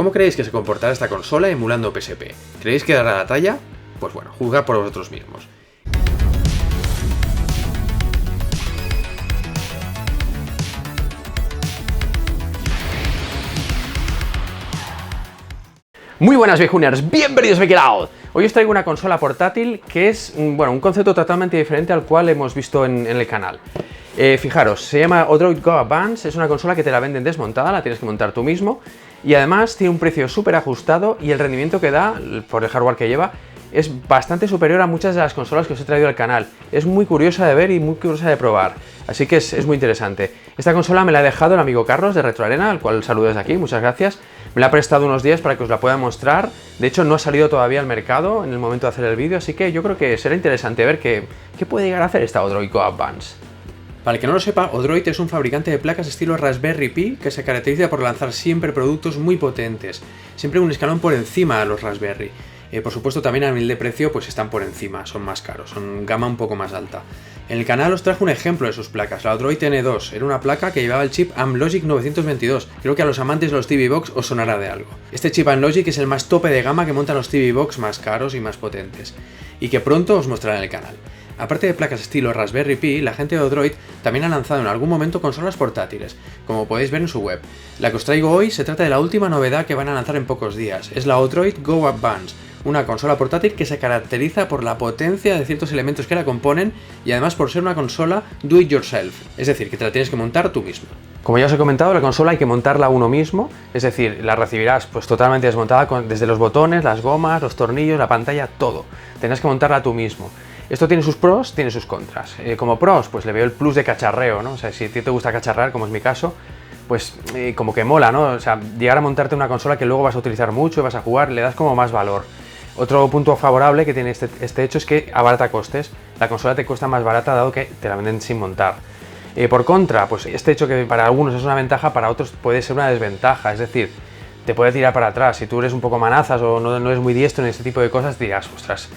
¿Cómo creéis que se comportará esta consola emulando PSP? ¿Creéis que dará la talla? Pues bueno, juzgad por vosotros mismos. Muy buenas viejuners, bienvenidos a Make It Out. Hoy os traigo una consola portátil que es un concepto totalmente diferente al cual hemos visto en el canal. Fijaros, se llama Odroid Go Advance, es una consola que te la venden desmontada, la tienes que montar tú mismo y además tiene un precio súper ajustado y el rendimiento que da, por el hardware que lleva, es bastante superior a muchas de las consolas que os he traído al canal. Es muy curiosa de ver y muy curiosa de probar, así que es muy interesante. Esta consola me la ha dejado el amigo Carlos de Retroarena, al cual saludo desde aquí, muchas gracias. Me la ha prestado unos días para que os la pueda mostrar. De hecho, no ha salido todavía al mercado en el momento de hacer el vídeo, así que yo creo que será interesante ver qué puede llegar a hacer esta Odroid Go Advance. Para el que no lo sepa, Odroid es un fabricante de placas estilo Raspberry Pi que se caracteriza por lanzar siempre productos muy potentes, siempre un escalón por encima de los Raspberry. Por supuesto también a nivel de precio pues están por encima, son más caros, son gama un poco más alta. En el canal os trajo un ejemplo de sus placas, la Odroid N2, era una placa que llevaba el chip Amlogic 922, creo que a los amantes de los TV Box os sonará de algo. Este chip Amlogic es el más tope de gama que montan los TV Box más caros y más potentes, y que pronto os mostraré en el canal. Aparte de placas estilo Raspberry Pi, la gente de Odroid también ha lanzado en algún momento consolas portátiles, como podéis ver en su web. La que os traigo hoy se trata de la última novedad que van a lanzar en pocos días, es la Odroid Go Advance, una consola portátil que se caracteriza por la potencia de ciertos elementos que la componen y además por ser una consola do it yourself, es decir, que te la tienes que montar tú mismo. Como ya os he comentado, la consola hay que montarla uno mismo, es decir, la recibirás pues totalmente desmontada desde los botones, las gomas, los tornillos, la pantalla, todo. Tendrás que montarla tú mismo. Esto tiene sus pros, tiene sus contras. Como pros, pues le veo el plus de cacharreo, ¿no? O sea, si a ti te gusta cacharrar, como es mi caso, pues como que mola, ¿no? O sea, llegar a montarte una consola que luego vas a utilizar mucho y vas a jugar, le das como más valor. Otro punto favorable que tiene este hecho es que abarata costes. La consola te cuesta más barata dado que te la venden sin montar. Por contra, pues este hecho que para algunos es una ventaja, para otros puede ser una desventaja. Es decir, te puede tirar para atrás. Si tú eres un poco manazas o no eres muy diestro en este tipo de cosas, dirás, ostras,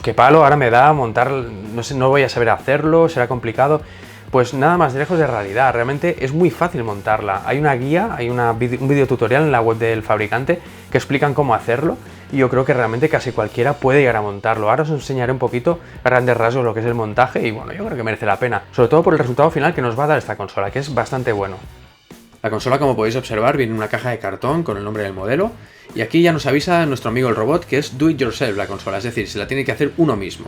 qué palo, ahora me da montar, no sé, no voy a saber hacerlo, será complicado. Pues nada más lejos de realidad, realmente es muy fácil montarla. Hay una guía, hay un video tutorial en la web del fabricante que explican cómo hacerlo y yo creo que realmente casi cualquiera puede llegar a montarlo. Ahora os enseñaré un poquito a grandes rasgos lo que es el montaje y bueno, yo creo que merece la pena, sobre todo por el resultado final que nos va a dar esta consola, que es bastante bueno. La consola, como podéis observar, viene en una caja de cartón con el nombre del modelo y aquí ya nos avisa nuestro amigo el robot que es do it yourself la consola, es decir, se la tiene que hacer uno mismo.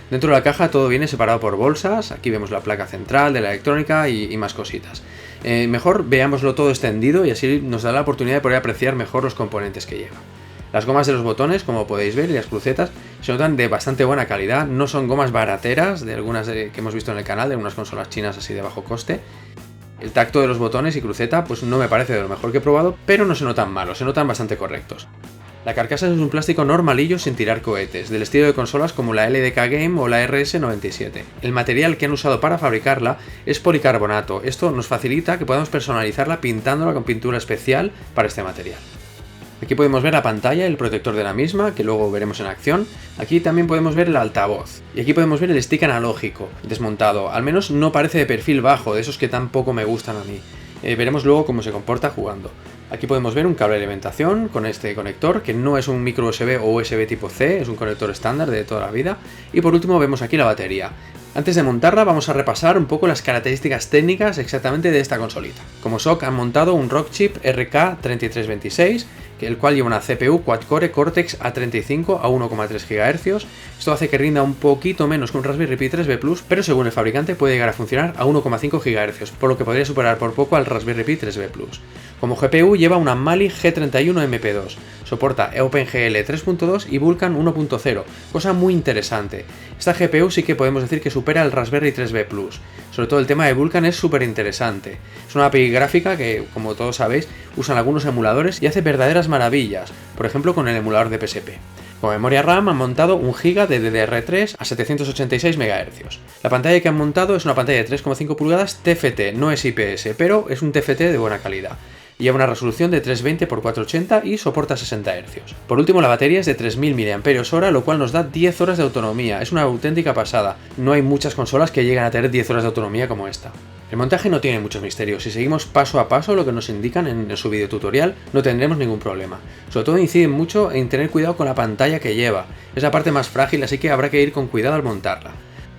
Dentro de la caja todo viene separado por bolsas, aquí vemos la placa central de la electrónica y más cositas. Mejor veámoslo todo extendido y así nos da la oportunidad de poder apreciar mejor los componentes que lleva. Las gomas de los botones, como podéis ver, y las crucetas se notan de bastante buena calidad, no son gomas barateras de algunas que hemos visto en el canal, de algunas consolas chinas así de bajo coste. El tacto de los botones y cruceta pues no me parece de lo mejor que he probado, pero no se notan malos, se notan bastante correctos. La carcasa es un plástico normalillo sin tirar cohetes, del estilo de consolas como la LDK Game o la RS97. El material que han usado para fabricarla es policarbonato, esto nos facilita que podamos personalizarla pintándola con pintura especial para este material. Aquí podemos ver la pantalla, el protector de la misma, que luego veremos en acción. Aquí también podemos ver el altavoz. Y aquí podemos ver el stick analógico, desmontado. Al menos no parece de perfil bajo, de esos que tampoco me gustan a mí. Veremos luego cómo se comporta jugando. Aquí podemos ver un cable de alimentación con este conector, que no es un micro USB o USB tipo C, es un conector estándar de toda la vida. Y por último vemos aquí la batería. Antes de montarla vamos a repasar un poco las características técnicas exactamente de esta consolita. Como SoC han montado un Rockchip RK3326, el cual lleva una CPU quad-core Cortex A35 a 1,3 GHz. Esto hace que rinda un poquito menos que un Raspberry Pi 3B Plus, pero según el fabricante puede llegar a funcionar a 1,5 GHz, por lo que podría superar por poco al Raspberry Pi 3B Plus. Como GPU lleva una Mali G31 MP2, soporta OpenGL 3.2 y Vulkan 1.0, cosa muy interesante. Esta GPU sí que podemos decir que supera al Raspberry 3B Plus, sobre todo el tema de Vulkan es súper interesante. Es una API gráfica que, como todos sabéis, usan algunos emuladores y hace verdaderas maravillas, por ejemplo con el emulador de PSP. Como memoria RAM han montado 1 GB de DDR3 a 786 MHz. La pantalla que han montado es una pantalla de 3,5 pulgadas TFT, no es IPS, pero es un TFT de buena calidad. Lleva una resolución de 320 x 480 y soporta 60 Hz. Por último, la batería es de 3000 mAh, lo cual nos da 10 horas de autonomía. Es una auténtica pasada. No hay muchas consolas que lleguen a tener 10 horas de autonomía como esta. El montaje no tiene muchos misterios. Si seguimos paso a paso lo que nos indican en su videotutorial, no tendremos ningún problema. Sobre todo inciden mucho en tener cuidado con la pantalla que lleva. Es la parte más frágil, así que habrá que ir con cuidado al montarla.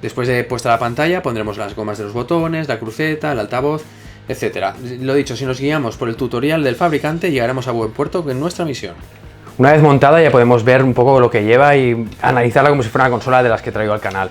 Después de puesta la pantalla, pondremos las gomas de los botones, la cruceta, el altavoz, etcétera. Lo dicho, si nos guiamos por el tutorial del fabricante, llegaremos a buen puerto con nuestra misión. Una vez montada ya podemos ver un poco lo que lleva y analizarla como si fuera una consola de las que traigo al canal.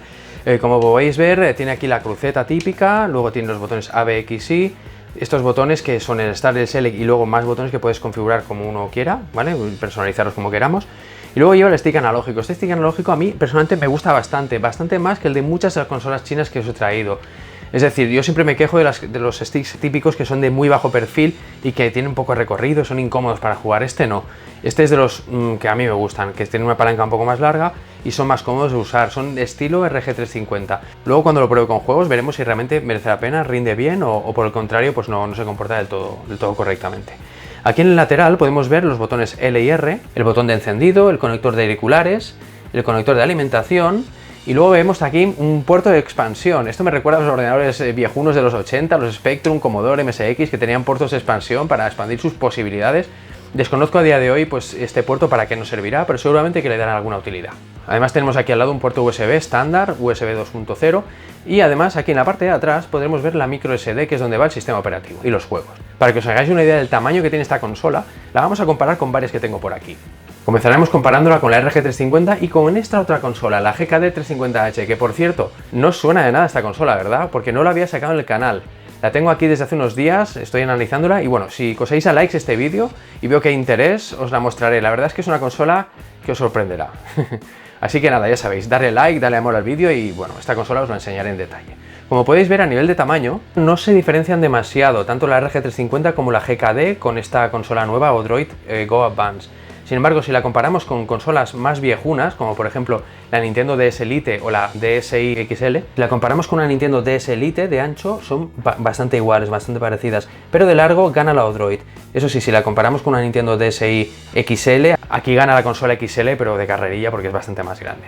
Como podéis ver, tiene aquí la cruceta típica, luego tiene los botones A, B, X, Y, estos botones que son el Start, el Select y luego más botones que puedes configurar como uno quiera, ¿vale? Personalizarlos como queramos. Y luego lleva el stick analógico. Este stick analógico a mí personalmente me gusta bastante más que el de muchas de las consolas chinas que os he traído. Es decir, yo siempre me quejo de los sticks típicos que son de muy bajo perfil y que tienen un poco de recorrido, son incómodos para jugar. Este no. Este es de los que a mí me gustan, que tienen una palanca un poco más larga y son más cómodos de usar. Son de estilo RG350. Luego cuando lo pruebe con juegos veremos si realmente merece la pena, rinde bien o por el contrario pues no se comporta del todo correctamente. Aquí en el lateral podemos ver los botones L y R, el botón de encendido, el conector de auriculares, el conector de alimentación. Y luego vemos aquí un puerto de expansión. Esto me recuerda a los ordenadores viejunos de los 80, los Spectrum, Commodore, MSX, que tenían puertos de expansión para expandir sus posibilidades. Desconozco a día de hoy pues este puerto para qué nos servirá, pero seguramente que le dará alguna utilidad. Además tenemos aquí al lado un puerto USB estándar, USB 2.0 y además aquí en la parte de atrás podremos ver la micro SD, que es donde va el sistema operativo y los juegos. Para que os hagáis una idea del tamaño que tiene esta consola, la vamos a comparar con varias que tengo por aquí. Comenzaremos comparándola con la RG350 y con esta otra consola, la GKD 350H, que por cierto, no suena de nada esta consola, ¿verdad? Porque no la había sacado en el canal. La tengo aquí desde hace unos días, estoy analizándola y bueno, si coséis a likes este vídeo y veo que hay interés, os la mostraré. La verdad es que es una consola que os sorprenderá. Así que nada, ya sabéis, darle like, darle amor al vídeo y bueno, esta consola os la enseñaré en detalle. Como podéis ver, a nivel de tamaño, no se diferencian demasiado, tanto la RG350 como la GKD con esta consola nueva Odroid Go Advance. Sin embargo, si la comparamos con consolas más viejunas, como por ejemplo la Nintendo DS Lite o la DSi XL, si la comparamos con una Nintendo DS Lite de ancho, son bastante iguales, bastante parecidas, pero de largo gana la Odroid. Eso sí, si la comparamos con una Nintendo DSi XL, aquí gana la consola XL, pero de carrerilla porque es bastante más grande.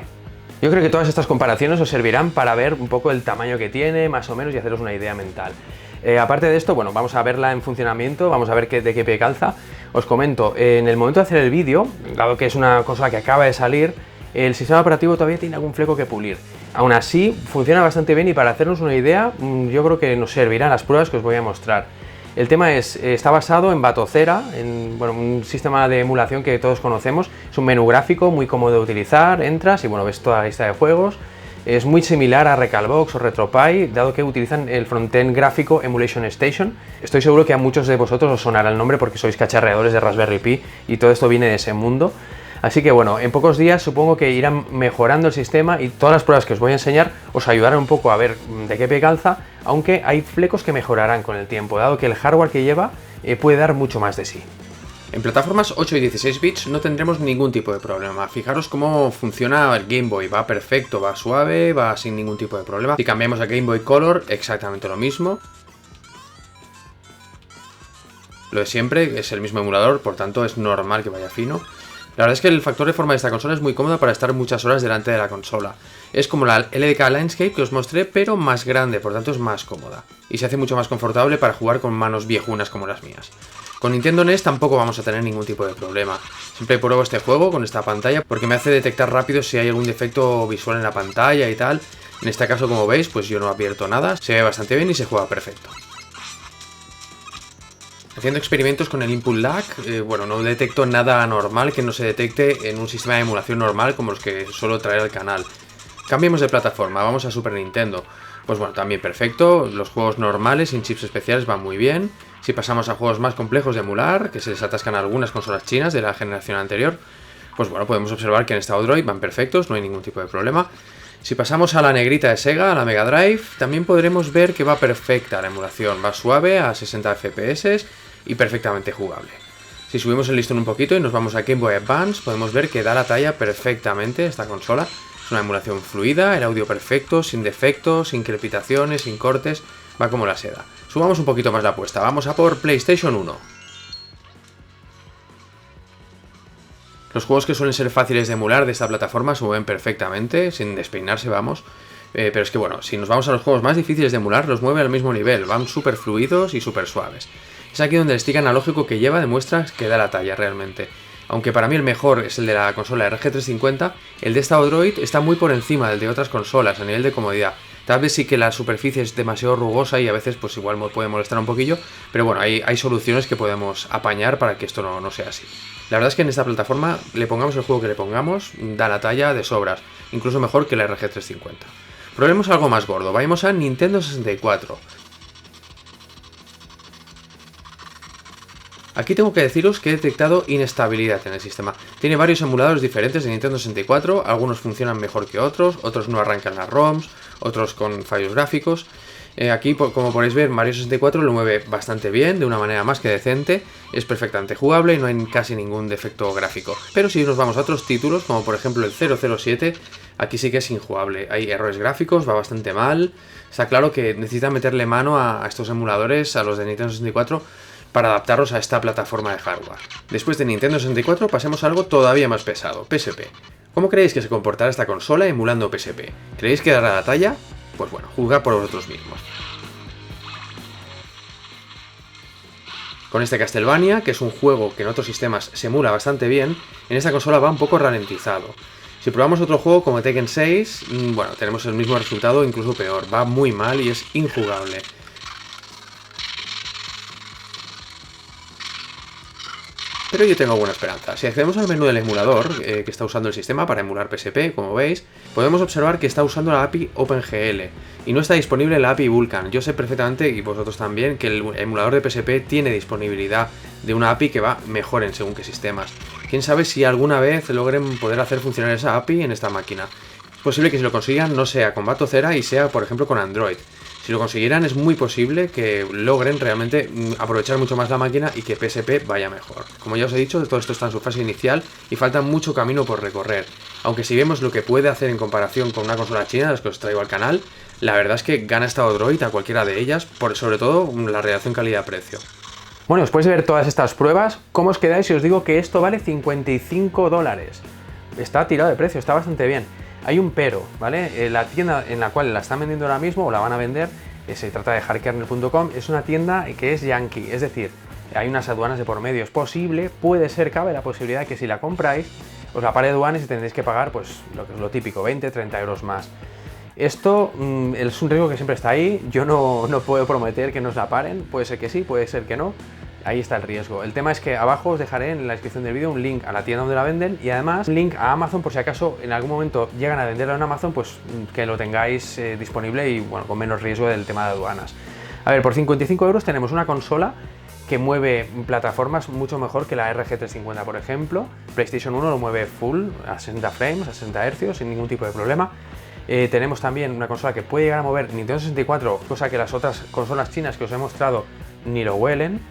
Yo creo que todas estas comparaciones os servirán para ver un poco el tamaño que tiene, más o menos, y haceros una idea mental. Aparte de esto, bueno, vamos a verla en funcionamiento, vamos a ver de qué pie calza. Os comento, en el momento de hacer el vídeo, dado que es una consola que acaba de salir, el sistema operativo todavía tiene algún fleco que pulir. Aún así, funciona bastante bien y para hacernos una idea, yo creo que nos servirán las pruebas que os voy a mostrar. El tema está basado en Batocera, en un sistema de emulación que todos conocemos. Es un menú gráfico muy cómodo de utilizar, entras y bueno, ves toda la lista de juegos. Es muy similar a Recalbox o RetroPie, dado que utilizan el frontend gráfico Emulation Station. Estoy seguro que a muchos de vosotros os sonará el nombre porque sois cacharreadores de Raspberry Pi y todo esto viene de ese mundo. Así que bueno, en pocos días supongo que irán mejorando el sistema y todas las pruebas que os voy a enseñar os ayudarán un poco a ver de qué pie calza, aunque hay flecos que mejorarán con el tiempo, dado que el hardware que lleva puede dar mucho más de sí. En plataformas 8 y 16 bits no tendremos ningún tipo de problema. Fijaros cómo funciona el Game Boy, va perfecto, va suave, va sin ningún tipo de problema. Si cambiamos a Game Boy Color, exactamente lo mismo. Lo de siempre, es el mismo emulador, por tanto es normal que vaya fino. La verdad es que el factor de forma de esta consola es muy cómodo para estar muchas horas delante de la consola. Es como la LDK Landscape que os mostré, pero más grande, por tanto es más cómoda. Y se hace mucho más confortable para jugar con manos viejunas como las mías. Con Nintendo NES tampoco vamos a tener ningún tipo de problema. Siempre pruebo este juego con esta pantalla porque me hace detectar rápido si hay algún defecto visual en la pantalla y tal. En este caso, como veis, pues yo no advierto nada, se ve bastante bien y se juega perfecto. Haciendo experimentos con el input lag, bueno, no detecto nada anormal que no se detecte en un sistema de emulación normal como los que suelo traer al canal. Cambiemos de plataforma, vamos a Super Nintendo. Pues bueno, también perfecto, los juegos normales sin chips especiales van muy bien. Si pasamos a juegos más complejos de emular, que se les atascan a algunas consolas chinas de la generación anterior, pues bueno, podemos observar que en esta Odroid van perfectos, no hay ningún tipo de problema. Si pasamos a la negrita de Sega, a la Mega Drive, también podremos ver que va perfecta la emulación, va suave a 60 FPS y perfectamente jugable. Si subimos el listón un poquito y nos vamos a Game Boy Advance, podemos ver que da la talla perfectamente esta consola. Es una emulación fluida, el audio perfecto, sin defectos, sin crepitaciones, sin cortes, va como la seda. Subamos un poquito más la apuesta, vamos a por PlayStation 1. Los juegos que suelen ser fáciles de emular de esta plataforma se mueven perfectamente, sin despeinarse, vamos. Pero es que bueno, si nos vamos a los juegos más difíciles de emular, los mueve al mismo nivel, van súper fluidos y súper suaves. Es aquí donde el stick analógico que lleva demuestra que da la talla realmente. Aunque para mí el mejor es el de la consola RG350, el de esta Odroid está muy por encima del de otras consolas a nivel de comodidad. Tal vez sí que la superficie es demasiado rugosa y a veces pues igual puede molestar un poquillo, pero bueno, hay soluciones que podemos apañar para que esto no sea así. La verdad es que en esta plataforma, le pongamos el juego que le pongamos, da la talla de sobras, incluso mejor que la RG350. Probemos algo más gordo, vayamos a Nintendo 64. Aquí tengo que deciros que he detectado inestabilidad en el sistema. Tiene varios emuladores diferentes de Nintendo 64, algunos funcionan mejor que otros no arrancan las ROMs, otros con fallos gráficos. Aquí, como podéis ver, Mario 64 lo mueve bastante bien, de una manera más que decente, es perfectamente jugable y no hay casi ningún defecto gráfico. Pero si nos vamos a otros títulos, como por ejemplo el 007, aquí sí que es injugable. Hay errores gráficos, va bastante mal. Está claro que necesita meterle mano a estos emuladores, a los de Nintendo 64, para adaptarlos a esta plataforma de hardware. Después de Nintendo 64 pasemos a algo todavía más pesado, PSP. ¿Cómo creéis que se comportará esta consola emulando PSP? ¿Creéis que dará la talla? Pues bueno, juzgad por vosotros mismos. Con este Castlevania, que es un juego que en otros sistemas se emula bastante bien, en esta consola va un poco ralentizado. Si probamos otro juego como Tekken 6, bueno, tenemos el mismo resultado, incluso peor, va muy mal y es injugable. Pero yo tengo buena esperanza. Si accedemos al menú del emulador que está usando el sistema para emular PSP, como veis, podemos observar que está usando la API OpenGL y no está disponible la API Vulkan. Yo sé perfectamente, y vosotros también, que el emulador de PSP tiene disponibilidad de una API que va mejor en según qué sistemas. Quién sabe si alguna vez logren poder hacer funcionar esa API en esta máquina. Es posible que si lo consigan no sea con Batocera y sea, por ejemplo, con Android. Si lo consiguieran es muy posible que logren realmente aprovechar mucho más la máquina y que PSP vaya mejor. Como ya os he dicho, todo esto está en su fase inicial y falta mucho camino por recorrer. Aunque si vemos lo que puede hacer en comparación con una consola china, las que os traigo al canal, la verdad es que gana esta Odroid a cualquiera de ellas, por sobre todo la relación calidad-precio. Bueno, después de ver todas estas pruebas, ¿cómo os quedáis si os digo que esto vale $55? Está tirado de precio, está bastante bien. Hay un pero, ¿vale? La tienda en la cual la están vendiendo ahora mismo, o la van a vender, se trata de hardkernel.com, es una tienda que es yankee, es decir, hay unas aduanas de por medio. Es posible, puede ser, cabe la posibilidad de que si la compráis, os la pare de aduanas y tendréis que pagar, pues, lo típico, 20-30 euros más. Esto es un riesgo que siempre está ahí, yo no puedo prometer que nos la paren, puede ser que sí, puede ser que no. Ahí está el riesgo. El tema es que abajo os dejaré en la descripción del vídeo un link a la tienda donde la venden y además un link a Amazon por si acaso en algún momento llegan a venderla en Amazon, pues que lo tengáis disponible y bueno, con menos riesgo del tema de aduanas. A ver, por 55 euros tenemos una consola que mueve plataformas mucho mejor que la RG350, por ejemplo. PlayStation 1 lo mueve full, a 60 frames, a 60 Hz, sin ningún tipo de problema. Tenemos también una consola que puede llegar a mover Nintendo 64, cosa que las otras consolas chinas que os he mostrado ni lo huelen.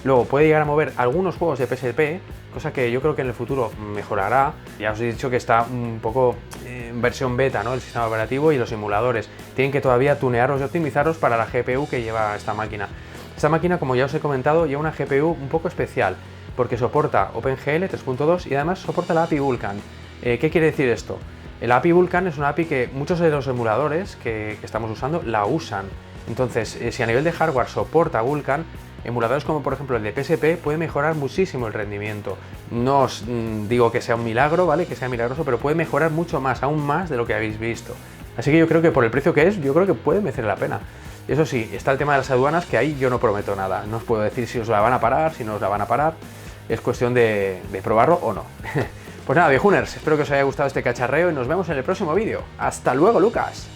Luego puede llegar a mover algunos juegos de PSP, cosa que yo creo que en el futuro mejorará. Ya os he dicho que está un poco en versión beta, ¿no? El sistema operativo y los emuladores. Tienen que todavía tunearlos y optimizarlos para la GPU que lleva esta máquina. Esta máquina, como ya os he comentado, lleva una GPU un poco especial, porque soporta OpenGL 3.2 y además soporta la API Vulkan. ¿Qué quiere decir esto? La API Vulkan es una API que muchos de los emuladores que estamos usando la usan. Entonces, si a nivel de hardware soporta Vulkan, emuladores como por ejemplo el de PSP puede mejorar muchísimo el rendimiento. No os digo que sea un milagro, ¿vale? Que sea milagroso, pero puede mejorar mucho más, aún más de lo que habéis visto. Así que yo creo que por el precio que es, yo creo que puede merecer la pena. Eso sí, está el tema de las aduanas, que ahí yo no prometo nada. No os puedo decir si os la van a parar, si no os la van a parar. Es cuestión de probarlo o no. Pues nada, viejuners, espero que os haya gustado este cacharreo y nos vemos en el próximo vídeo. ¡Hasta luego, Lucas!